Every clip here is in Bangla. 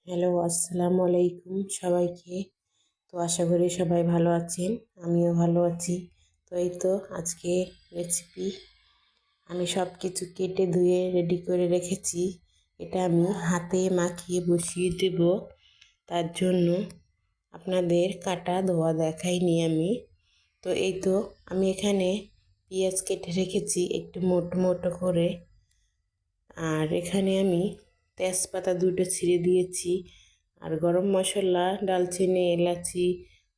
হ্যালো, আসসালামু আলাইকুম সবাইকে। তো আশা করি সবাই ভালো আছেন, আমিও ভালো আছি। তো এই তো আজকে রেসিপি আমি সব কিছু কেটে ধুয়ে রেডি করে রেখেছি। এটা আমি হাতে মাখিয়ে বসিয়ে দেব। তার জন্য আপনাদের কাটা ধোয়া দেখাইনি আমি। তো এই তো আমি এখানে পেঁয়াজ কেটে রেখেছি একটু মোটো মোটো করে। আর এখানে আমি তেজপাতা দুটো ছিঁড়ে দিয়েছি, আর গরম মশলা, দালচিনি, এলাচি,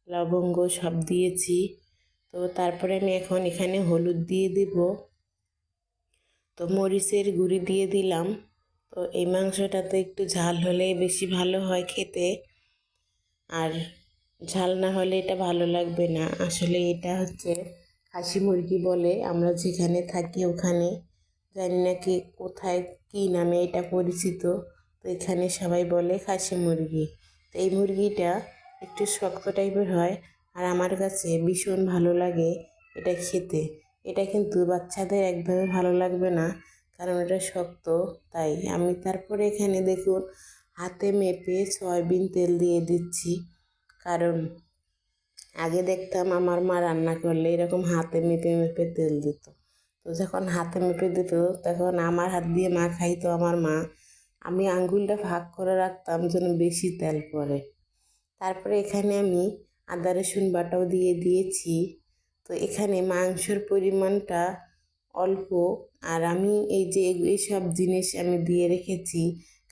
লবঙ্গ সব দিয়েছি। তো তারপরে আমি এখন এখানে হলুদ দিয়ে দেব। তো মরিচের গুঁড়ি দিয়ে দিলাম। তো এই মাংসটাতে একটু ঝাল হলে বেশি ভালো হয় খেতে, আর ঝাল না হলে এটা ভালো লাগবে না। আসলে এটা হচ্ছে খাসি মুরগি বলে আমরা যেখানে থাকি ওখানে, জানি না কি কোথায় কী নামে এটা পরিচিত। তো এখানে সবাই বলে খাসি মুরগি। তো এই মুরগিটা একটু শক্ত টাইপের হয়, আর আমার কাছে ভীষণ ভালো লাগে এটা খেতে। এটা কিন্তু বাচ্চাদের একদমই ভালো লাগবে না, কারণ এটা শক্ত। তাই আমি তারপরে এখানে দেখুন হাতে মেপে সয়াবিন তেল দিয়ে দিচ্ছি। কারণ আগে দেখতাম আমার মা রান্না করলে এরকম হাতে মেপে মেপে তেল দিত। তো যখন হাতে মেপে দিত তখন আমার হাত দিয়ে মা খাইতো আমার মা, আমি আঙ্গুলটা ভাগ করে রাখতাম যেন বেশি তেল পড়ে। তারপরে এখানে আমি আদা রসুন বাটাও দিয়ে দিয়েছি। তো এখানে মাংসের পরিমাণটা অল্প, আর আমি এই যে এইসব জিনিস আমি দিয়ে রেখেছি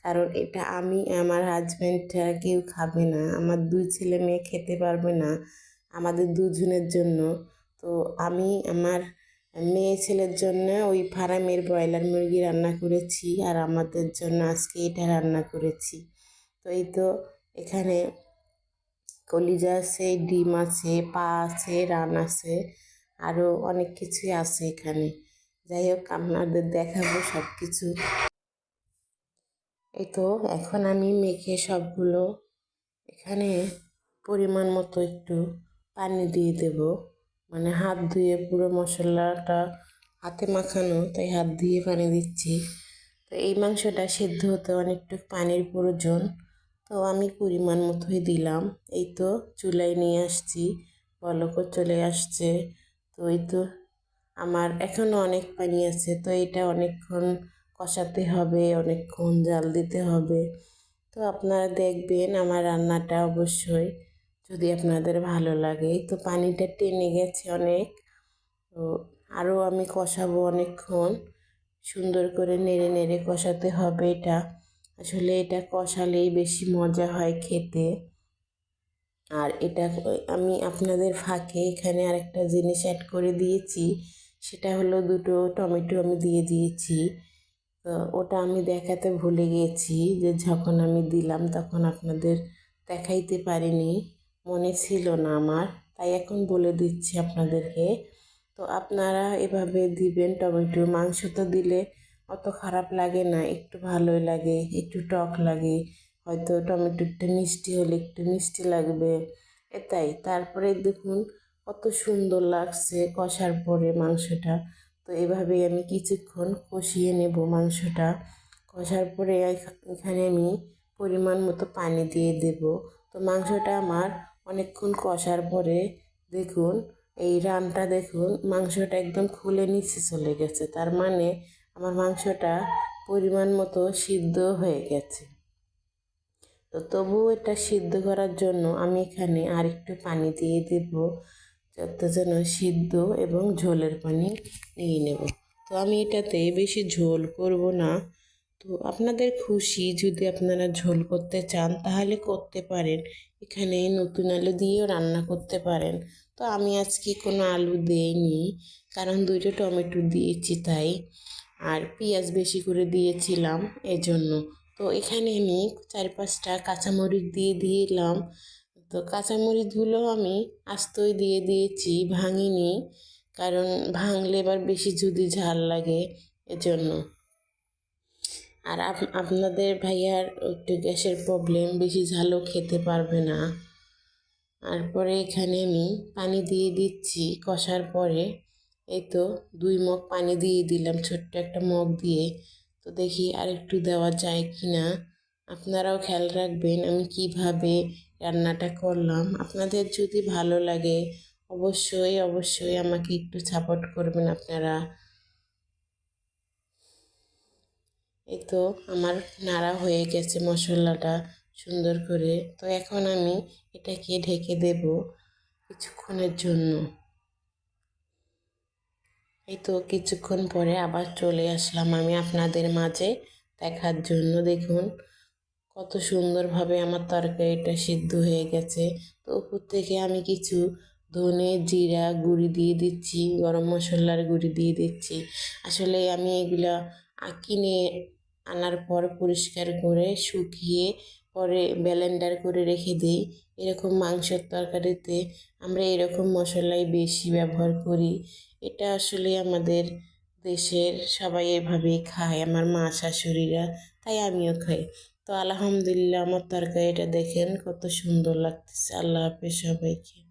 কারণ এটা আমি আমার হাজব্যান্ড ছাড়া কেউ খাবে না, আমার দুই ছেলে মেয়ে খেতে পারবে না, আমাদের দুজনের জন্য। তো আমি আমার মেয়ে ছেলের জন্য ওই ফার্মের ব্রয়লার মুরগি রান্না করেছি, আর আমাদের জন্য আজকে এটা রান্না করেছি। তো এই তো এখানে কলিজা আছে, ডিম আছে, পা আছে, রান আছে, আরও অনেক কিছুই আছে এখানে। যাই হোক আপনাদের দেখাবো সব কিছু। এই তো এখন আমি মেখে সবগুলো এখানে পরিমাণ মতো একটু পানি দিয়ে দেব। মানে হাত ধুয়ে পুরো মশলাটা হাতে মাখানো, তাই হাত দিয়ে পানি দিচ্ছি। তো এই মাংসটা সেদ্ধ হতে অনেকটু পানির প্রয়োজন, তো আমি পরিমাণ মতোই দিলাম। এই তো চুলায় নিয়ে আসছি, বলকও চলে আসছে। তো এই তো আমার এখনও অনেক পানি আছে, তো এটা অনেকক্ষণ কষাতে হবে, অনেকক্ষণ জাল দিতে হবে। তো আপনারা দেখবেন আমার রান্নাটা অবশ্যই, যদি আপনাদের ভালো লাগে। তো পানিটা টেনে গেছে অনেক, তো আরও আমি কষাবো অনেকক্ষণ, সুন্দর করে নেড়ে নেড়ে কষাতে হবে এটা। আসলে এটা কষালেই বেশি মজা হয় খেতে। আর এটা আমি আপনাদের ফাঁকে এখানে আরেকটা জিনিস অ্যাড করে দিয়েছি, সেটা হলো দুটো টমেটো আমি দিয়ে দিয়েছি। তো ওটা আমি দেখাতে ভুলে গিয়েছি, যে যখন আমি দিলাম তখন আপনাদের দেখাইতে পারিনি, মনে ছিল না আমার, তাই এখন বলে দিচ্ছি আপনাদেরকে। তো আপনারা এভাবে দিবেন টমেটো। মাংস তো দিলে অত খারাপ লাগে না, একটু ভালোই লাগে, একটু টক লাগে, হয়তো টমেটোটা মিষ্টি হলে একটু মিষ্টি লাগবে এটাই। তারপরে দেখুন কত সুন্দর লাগছে কষার পরে মাংসটা। তো এভাবেই আমি কিছুক্ষণ কষিয়ে নেব মাংসটা। কষার পরে এখানে আমি পরিমাণ মতো পানি দিয়ে দেব। তো মাংসটা আমার অনেকক্ষণ কষার পরে দেখুন এই রানটা দেখুন, মাংসটা একদম খুলে নিচে চলে গেছে, তার মানে আমার মাংসটা পরিমাণ মতো সিদ্ধ হয়ে গেছে। তো তবুও এটা সিদ্ধ করার জন্য আমি এখানে আরেকটু পানি দিয়ে দেব, যত যেন সিদ্ধ এবং ঝোলের পানি নিয়ে নেব। তো আমি এটাতে বেশি ঝোল করব না। তো আপনাদের খুশি, যদি আপনারা ঝোল করতে চান তাহলে করতে পারেন, এখানে নতুন আলু দিয়েও রান্না করতে পারেন। তো আমি আজকে কোনো আলু দেইনি, কারণ দুটো টমেটো দিয়েছি তাই, আর পেঁয়াজ বেশি করে দিয়েছিলাম এজন্য। তো এখানে আমি 4-5টা কাঁচামরিচ দিয়ে দিলাম। তো কাঁচামরিচগুলো আমি আস্তই দিয়ে দিয়েছি, ভাঙিনি, কারণ ভাঙলে এবার বেশি যদি ঝাল লাগে এজন্য। আর আপনাদের ভাইয়ার একটু গ্যাসের প্রবলেম, বেশি ঝালও খেতে পারবে না। তারপরে এখানে আমি পানি দিয়ে দিচ্ছি কষার পরে। এই তো 2 মগ পানি দিয়ে দিলাম, ছোট্ট একটা মগ দিয়ে। তো দেখি আর একটু দেওয়া যায় কি না। আপনারাও খেয়াল রাখবেন আমি কিভাবে রান্নাটা করলাম। আপনাদের যদি ভালো লাগে অবশ্যই অবশ্যই আমাকে একটু সাপোর্ট করবেন আপনারা। এই তো আমার নাড়া হয়ে গেছে মশলাটা সুন্দর করে। তো এখন আমি এটাকে ঢেকে দেব কিছুক্ষণের জন্য। এই তো কিছুক্ষণ পরে আবার চলে আসলাম আমি আপনাদের মাঝে দেখার জন্য। দেখুন কত সুন্দরভাবে আমার তরকারিটা সিদ্ধ হয়ে গেছে। তো উপর থেকে আমি কিছু ধনে জিরা গুঁড়ি দিয়ে দিচ্ছি, গরম মশলার গুঁড়ি দিয়ে দিচ্ছি। আসলে আমি এগুলা কিনে আনার পর পরিষ্কার করে শুকিয়ে পরে ব্লেন্ডার করে রেখে দিই। এরকম মাংসের তরকারিতে আমরা এরকম মশলাই বেশি ব্যবহার করি। এটা আসলে আমাদের দেশের সবাই এভাবেই খায়, আমার মা শাশুড়িরা, তাই আমিও খাই। তো আলহামদুলিল্লাহ আমার তরকারিটা দেখেন কত সুন্দর লাগতেছে। আল্লাহ হাফেজ সবাইকে।